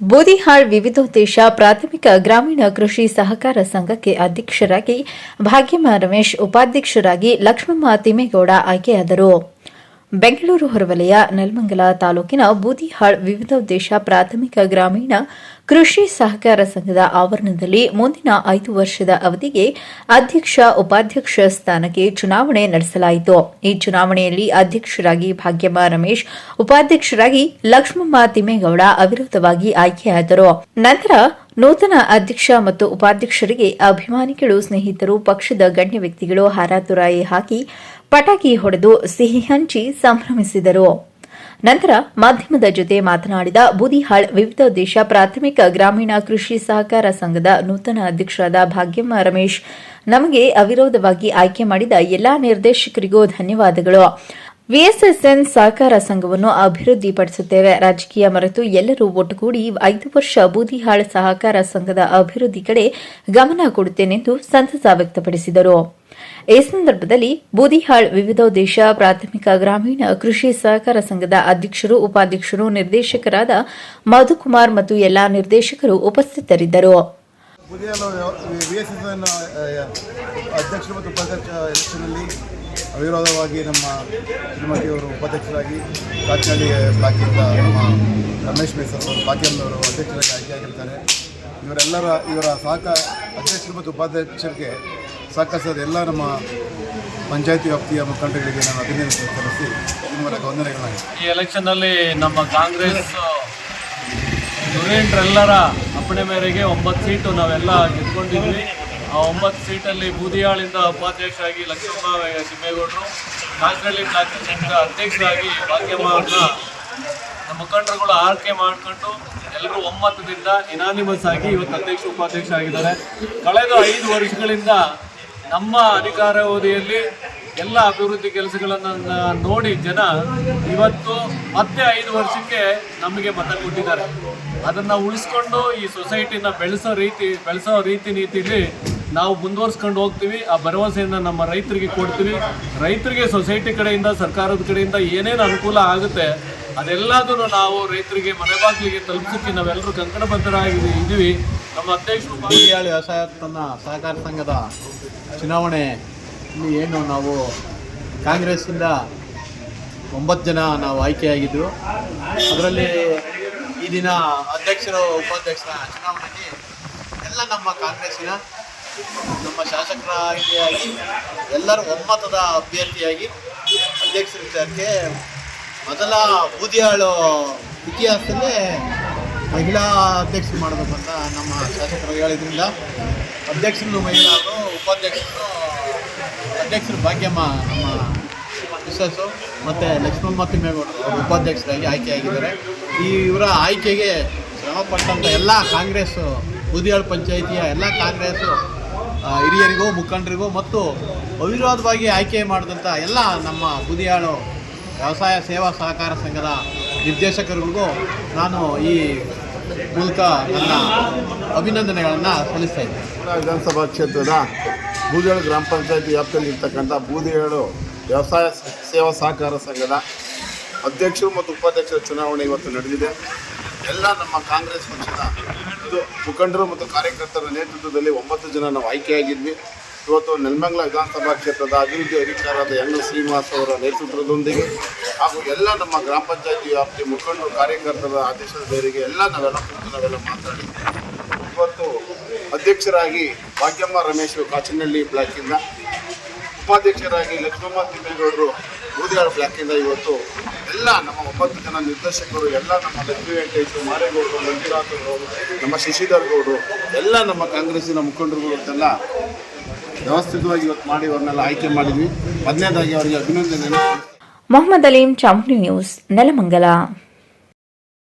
ಬೂದಿಹಾಳ್ ವಿವಿಧೋದ್ದೇಶ ಪ್ರಾಥಮಿಕ ಗ್ರಾಮೀಣ ಕೃಷಿ ಸಹಕಾರ ಸಂಘಕ್ಕೆ ಅಧ್ಯಕ್ಷರಾಗಿ ಭಾಗ್ಯಮ್ಮ ರಮೇಶ್, ಉಪಾಧ್ಯಕ್ಷರಾಗಿ ಲಕ್ಷ್ಮಮ್ಮ ತಿಮ್ಮೇಗೌಡ ಆಯ್ಕೆಯಾದರು. ಬೆಂಗಳೂರು ಹೊರವಲಯ ನೆಲಮಂಗಲ ತಾಲೂಕಿನ ಬೂದಿಹಾಳ್ ವಿವಿಧೋದ್ದೇಶ ಪ್ರಾಥಮಿಕ ಗ್ರಾಮೀಣ ಕೃಷಿ ಸಹಕಾರ ಸಂಘದ ಆವರಣದಲ್ಲಿ ಮುಂದಿನ 5 ವರ್ಷದ ಅವಧಿಗೆ ಅಧ್ಯಕ್ಷ, ಉಪಾಧ್ಯಕ್ಷ ಸ್ಥಾನಕ್ಕೆ ಚುನಾವಣೆ ನಡೆಸಲಾಯಿತು. ಈ ಚುನಾವಣೆಯಲ್ಲಿ ಅಧ್ಯಕ್ಷರಾಗಿ ಭಾಗ್ಯಮ್ಮ ರಮೇಶ್, ಉಪಾಧ್ಯಕ್ಷರಾಗಿ ಲಕ್ಷ್ಮಮ್ಮ ತಿಮ್ಮೇಗೌಡ ಅವಿರೋಧವಾಗಿ ಆಯ್ಕೆಯಾದರು. ನಂತರ ನೂತನ ಅಧ್ಯಕ್ಷ ಮತ್ತು ಉಪಾಧ್ಯಕ್ಷರಿಗೆ ಅಭಿಮಾನಿಗಳು, ಸ್ನೇಹಿತರು, ಪಕ್ಷದ ಗಣ್ಯ ವ್ಯಕ್ತಿಗಳು ಹಾರ ತುರಾಯಿ ಹಾಕಿ ಪಟಾಕಿ ಹೊಡೆದು ಸಿಹಿ ಹಂಚಿ ಸಂಭ್ರಮಿಸಿದರು. ನಂತರ ಮಾಧ್ಯಮದ ಜೊತೆ ಮಾತನಾಡಿದ ಬೂದಿಹಾಳ್ ವಿವಿಧೋದ್ದೇಶ ಪ್ರಾಥಮಿಕ ಗ್ರಾಮೀಣ ಕೃಷಿ ಸಹಕಾರ ಸಂಘದ ನೂತನ ಅಧ್ಯಕ್ಷರಾದ ಭಾಗ್ಯಮ್ಮ ರಮೇಶ್, ನಮಗೆ ಅವಿರೋಧವಾಗಿ ಆಯ್ಕೆ ಮಾಡಿದ ಎಲ್ಲಾ ನಿರ್ದೇಶಕರಿಗೂ ಧನ್ಯವಾದಗಳು. ವಿಎಸ್ಎಸ್ಎನ್ ಸಹಕಾರ ಸಂಘವನ್ನು ಅಭಿವೃದ್ಧಿಪಡಿಸುತ್ತೇವೆ. ರಾಜಕೀಯ ಮರೆತು ಎಲ್ಲರೂ ಒಟ್ಟುಗೂಡಿ 5 ವರ್ಷ ಬೂದಿಹಾಳ್ ಸಹಕಾರ ಸಂಘದ ಅಭಿವೃದ್ಧಿ ಕಡೆ ಗಮನ ಕೊಡುತ್ತೇನೆಂದು ಸಂತಸ ವ್ಯಕ್ತಪಡಿಸಿದರು. ಈ ಸಂದರ್ಭದಲ್ಲಿ ಬೂದಿಹಾಳ್ ವಿವಿಧೋದ್ದೇಶ ಪ್ರಾಥಮಿಕ ಗ್ರಾಮೀಣ ಕೃಷಿ ಸಹಕಾರ ಸಂಘದ ಅಧ್ಯಕ್ಷರು, ಉಪಾಧ್ಯಕ್ಷರು, ನಿರ್ದೇಶಕರಾದ ಮಧುಕುಮಾರ್ ಮತ್ತು ಎಲ್ಲಾ ನಿರ್ದೇಶಕರು ಉಪಸ್ಥಿತರಿದ್ದರು. ಅಧ್ಯಕ್ಷರು ಮತ್ತು ಉಪಾಧ್ಯಕ್ಷ ಎಲೆಕ್ಷನ್ನಲ್ಲಿ ಅವಿರೋಧವಾಗಿ ನಮ್ಮ ಶ್ರೀಮತಿಯವರು ಉಪಾಧ್ಯಕ್ಷರಾಗಿ ಕಾಚನಹಳ್ಳಿ ಬ್ಲಾಕಿಂದ ನಮ್ಮ ರಮೇಶ್ ಮೇಸರ್ ಭಾಗ್ಯಮ್ಮನವರು ಅಧ್ಯಕ್ಷರಾಗಿ ಆಯ್ಕೆಯಾಗಿರ್ತಾರೆ. ಇವರ ಅಧ್ಯಕ್ಷರು ಮತ್ತು ಉಪಾಧ್ಯಕ್ಷರಿಗೆ ಸಹಕರಿಸಿದ ಎಲ್ಲ ನಮ್ಮ ಪಂಚಾಯತಿ ವ್ಯಾಪ್ತಿಯ ಮುಖಂಡರಿಗೆ ನಾನು ಅಭಿನಂದನೆ ಸಲ್ಲಿಸಿ ಈ ಮೂಲಕ ವಂದನೆಗಳಾಗಿದೆ. ಈ ಎಲೆಕ್ಷನ್ನಲ್ಲಿ ನಮ್ಮ ಕಾಂಗ್ರೆಸ್ ಯುರೇಂಟ್ರೆಲ್ಲರ ಅಪ್ಪಣೆ ಮೇರೆಗೆ 9 ಸೀಟು ನಾವೆಲ್ಲ ಗೆದ್ಕೊಂಡಿದ್ವಿ. ಆ 9 ಸೀಟಲ್ಲಿ ಬೂದಿಹಾಳಿಂದ ಉಪಾಧ್ಯಕ್ಷರಾಗಿ ಲಕ್ಷ್ಮಮ್ಮ ತಿಮ್ಮೇಗೌಡರು, ಕಾಚನಹಳ್ಳಿ ಬ್ಲಾಕ್ ಅಧ್ಯಕ್ಷರಾಗಿ ಭಾಗ್ಯಮ್ಮವ್ರನ್ನ ನಮ್ಮ ಮುಖಂಡರುಗಳು ಆಯ್ಕೆ ಮಾಡಿಕೊಂಡು ಎಲ್ಲರೂ ಒಮ್ಮತದಿಂದ ಇನಾನಿಮಸ್ ಆಗಿ ಇವತ್ತು ಅಧ್ಯಕ್ಷ, ಉಪಾಧ್ಯಕ್ಷ ಆಗಿದ್ದಾರೆ. ಕಳೆದ 5 ವರ್ಷಗಳಿಂದ ನಮ್ಮ ಅಧಿಕಾರಾವಧಿಯಲ್ಲಿ ಎಲ್ಲ ಅಭಿವೃದ್ಧಿ ಕೆಲಸಗಳನ್ನು ನೋಡಿ ಜನ ಇವತ್ತು ಮತ್ತೆ 5 ವರ್ಷಕ್ಕೆ ನಮಗೆ ಮತ ಕೊಟ್ಟಿದ್ದಾರೆ. ಅದನ್ನು ಉಳಿಸ್ಕೊಂಡು ಈ ಸೊಸೈಟಿನ ಬೆಳೆಸೋ ರೀತಿ ನೀತಿಲಿ ನಾವು ಮುಂದುವರ್ಸ್ಕೊಂಡು ಹೋಗ್ತೀವಿ. ಆ ಭರವಸೆಯನ್ನು ನಮ್ಮ ರೈತರಿಗೆ ಕೊಡ್ತೀವಿ. ರೈತರಿಗೆ ಸೊಸೈಟಿ ಕಡೆಯಿಂದ, ಸರ್ಕಾರದ ಕಡೆಯಿಂದ ಏನೇನು ಅನುಕೂಲ ಆಗುತ್ತೆ ಅದೆಲ್ಲದನ್ನು ನಾವು ರೈತರಿಗೆ ಮನೆ ಬಾಗಿಲಿಗೆ ತಲುಪಿಸೋಕ್ಕೆ ನಾವೆಲ್ಲರೂ ಕಂಕಣಬದ್ಧರಾಗಿದ್ದೀವಿ. ನಮ್ಮ ಅಧ್ಯಕ್ಷರು ಬೂದಿಹಾಳ್ ವ್ಯವಸಾಯೋತ್ಪನ್ನ ಸಹಕಾರ ಸಂಘದ ಚುನಾವಣೆ ಇಲ್ಲಿ ಏನು ನಾವು ಕಾಂಗ್ರೆಸ್ಸಿಂದ 9 ಜನ ನಾವು ಆಯ್ಕೆಯಾಗಿದ್ದು, ಅದರಲ್ಲಿ ಈ ದಿನ ಅಧ್ಯಕ್ಷರು, ಉಪಾಧ್ಯಕ್ಷರ ಚುನಾವಣೆಯಲ್ಲಿ ಎಲ್ಲ ನಮ್ಮ ಕಾಂಗ್ರೆಸ್ಸಿನ ನಮ್ಮ ಶಾಸಕರ ಆಯ್ಕೆಯಾಗಿ ಎಲ್ಲರೂ ಒಮ್ಮತದ ಅಭ್ಯರ್ಥಿಯಾಗಿ ಅಧ್ಯಕ್ಷರ ವಿಚಾರಕ್ಕೆ ಮೊದಲ ಬೂದಿಹಾಳು ಇತಿಹಾಸದಲ್ಲೇ ಮಹಿಳಾ ಅಧ್ಯಕ್ಷರು ಮಾಡಬೇಕು ಅಂತ ನಮ್ಮ ಶಾಸಕರು ಹೇಳಿದ್ರಿಂದ ಅಧ್ಯಕ್ಷರನ್ನು ಮಹಿಳಾರು, ಅಧ್ಯಕ್ಷರು ಭಾಗ್ಯಮ್ಮ ನಮ್ಮ ಮಿಸ್ಸಸ್ಸು ಮತ್ತು ಲಕ್ಷ್ಮಮ್ಮ ತಿಮ್ಮೇಗೌಡರು ಉಪಾಧ್ಯಕ್ಷರಾಗಿ ಆಯ್ಕೆಯಾಗಿದ್ದಾರೆ. ಇವರ ಆಯ್ಕೆಗೆ ಶ್ರಮಪಟ್ಟಂಥ ಎಲ್ಲ ಕಾಂಗ್ರೆಸ್ಸು, ಬೂದಿಹಾಳ್ ಪಂಚಾಯಿತಿಯ ಎಲ್ಲ ಕಾಂಗ್ರೆಸ್ಸು ಹಿರಿಯರಿಗೂ, ಮುಖಂಡರಿಗೂ ಮತ್ತು ಅವಿರೋಧವಾಗಿ ಆಯ್ಕೆ ಮಾಡಿದಂಥ ಎಲ್ಲ ನಮ್ಮ ಬೂದಿಹಾಳು ವ್ಯವಸಾಯ ಸೇವಾ ಸಹಕಾರ ಸಂಘದ ನಿರ್ದೇಶಕರಿಗೂ ನಾನು ಈ ಮೂಲಕ ನನ್ನ ಅಭಿನಂದನೆಗಳನ್ನು ಸಲ್ಲಿಸ್ತಾ ಇದ್ದೇನೆ. ವಿಧಾನಸಭಾ ಕ್ಷೇತ್ರದ ಬೂದಿಹಾಳು ಗ್ರಾಮ ಪಂಚಾಯತಿ ವ್ಯಾಪ್ತಿಯಲ್ಲಿ ಇರ್ತಕ್ಕಂಥ ಬೂದಿಹಾಳು ವ್ಯವಸಾಯ ಸೇವಾ ಸಹಕಾರ ಸಂಘದ ಅಧ್ಯಕ್ಷರು ಮತ್ತು ಉಪಾಧ್ಯಕ್ಷರ ಚುನಾವಣೆ ಇವತ್ತು ನಡೆದಿದೆ. ಎಲ್ಲ ನಮ್ಮ ಕಾಂಗ್ರೆಸ್ ಪಕ್ಷದ ಮುಖಂಡರು ಮತ್ತು ಕಾರ್ಯಕರ್ತರ ನೇತೃತ್ವದಲ್ಲಿ 9 ಜನ ನಾವು ಆಯ್ಕೆಯಾಗಿದ್ವಿ. ಇವತ್ತು ನೆಲಮಂಗಲ ವಿಧಾನಸಭಾ ಕ್ಷೇತ್ರದ ಅಭಿವೃದ್ಧಿ ಅಧಿಕಾರದ ಎನ್ ಶ್ರೀನಿವಾಸ್ ಅವರ ನೇತೃತ್ವದೊಂದಿಗೆ ಹಾಗೂ ಎಲ್ಲ ನಮ್ಮ ಗ್ರಾಮ ಪಂಚಾಯತಿ ವ್ಯಾಪ್ತಿ ಮುಖಂಡರು, ಕಾರ್ಯಕರ್ತರ ಆದೇಶದ ಮೇರೆಗೆ ನಾವೆಲ್ಲ ಮಾತಾಡಿ ಇವತ್ತು ಅಧ್ಯಕ್ಷರಾಗಿ ಭಾಗ್ಯಮ್ಮ ರಮೇಶ್ ಕಾಚನಹಳ್ಳಿ ಬ್ಲಾಕಿಂದ, ಉಪಾಧ್ಯಕ್ಷರಾಗಿ ಲಕ್ಷ್ಮಮ್ಮ ತಿಮ್ಮೇಗೌಡರು ಬೂದಿಹಾಳ್ ಬ್ಲಾಕಿಂದ ಇವತ್ತು ಎಲ್ಲ ನಮ್ಮ 9 ಜನ ನಿರ್ದೇಶಕರು, ಎಲ್ಲ ನಮ್ಮ ಲಕ್ಷ್ಮೀ ವೆಂಕಟೇಶ್, ಮಾರೇಗೌಡರು, ಮಂಜುನಾಥ್ ಅವರು, ನಮ್ಮ ಶಶಿಧರ್ ಗೌಡರು, ಎಲ್ಲ ನಮ್ಮ ಕಾಂಗ್ರೆಸ್ಸಿನ ಮುಖಂಡರುಗಳು ಅಂತೆಲ್ಲ ವ್ಯವಸ್ಥಿತವಾಗಿ ಇವತ್ತು ಮಾಡಿ ಅವ್ರನ್ನೆಲ್ಲ ಆಯ್ಕೆ ಮಾಡಿದ್ವಿ. 10ನೇದಾಗಿ ಅವರಿಗೆ ಅಭಿನಂದನೆ. ಮೊಹಮ್ಮದ್ ಅಲೀಂ, ಚಾಮುಂಡಿ ನ್ಯೂಸ್, ನೆಲಮಂಗಲ.